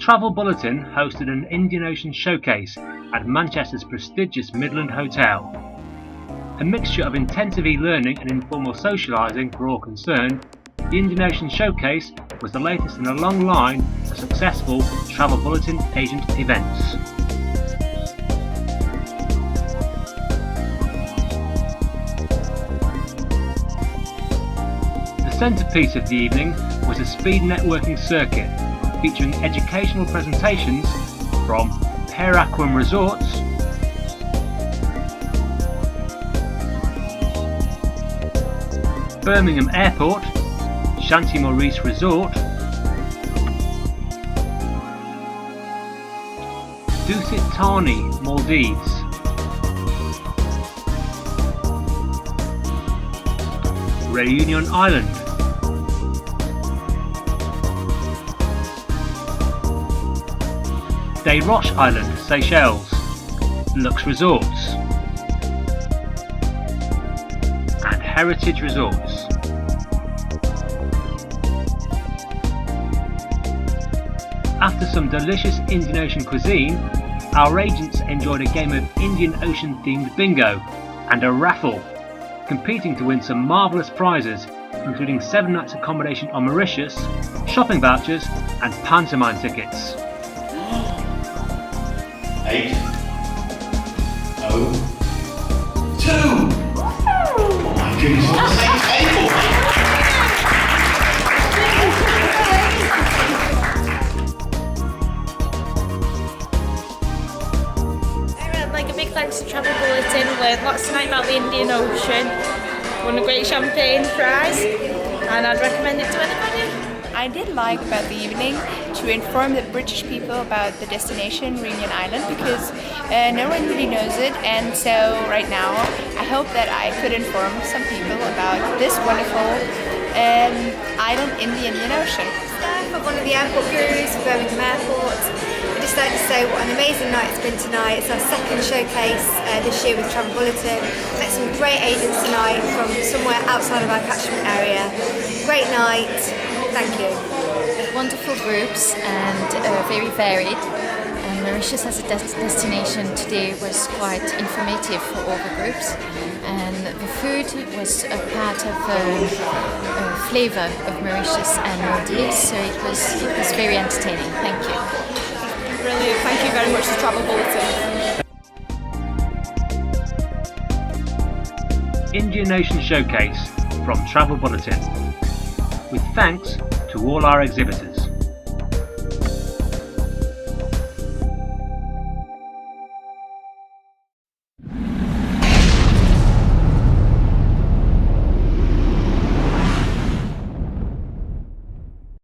Travel Bulletin hosted an Indian Ocean showcase at Manchester's prestigious Midland Hotel. A mixture of intensive e-learning and informal socialising for all concerned, the Indian Ocean Showcase was the latest in a long line of successful Travel Bulletin agent events. The centrepiece of the evening was a speed networking circuit featuring educational presentations from Aquam Resorts, Birmingham Airport, Shanti Maurice Resort, Dusit Thani, Maldives, Réunion Island, Des Roches Island, Seychelles, Lux Resorts, and Heritage Resorts. After some delicious Indian Ocean cuisine, our agents enjoyed a game of Indian Ocean themed bingo and a raffle, competing to win some marvellous prizes, including 7 nights accommodation on Mauritius, shopping vouchers and pantomime tickets. 8, 0, 2! Oh my goodness, what the same table! Like a big thanks to Travel Bulletin, learned lots tonight about the Indian Ocean, won a great champagne prize, and I'd recommend it to anybody. I did like about the evening to inform the British people about the destination Réunion Island, because no one really knows it, and so right now I hope that I could inform some people about this wonderful island in the Indian Ocean. For one of the airport crews for Birmingham Airport. I'd just like to say what an amazing night it's been tonight. It's our second showcase this year with Travel Bulletin. Met some great agents tonight from somewhere outside of our catchment area. Great night. Thank you. Wonderful groups and very varied. Mauritius as a destination today was quite informative for all the groups, and the food was a part of the flavour of Mauritius and Maldives, so it was very entertaining. Thank you. Brilliant. Thank you very much to Travel Bulletin. Indian Ocean Showcase from Travel Bulletin, with thanks to all our exhibitors.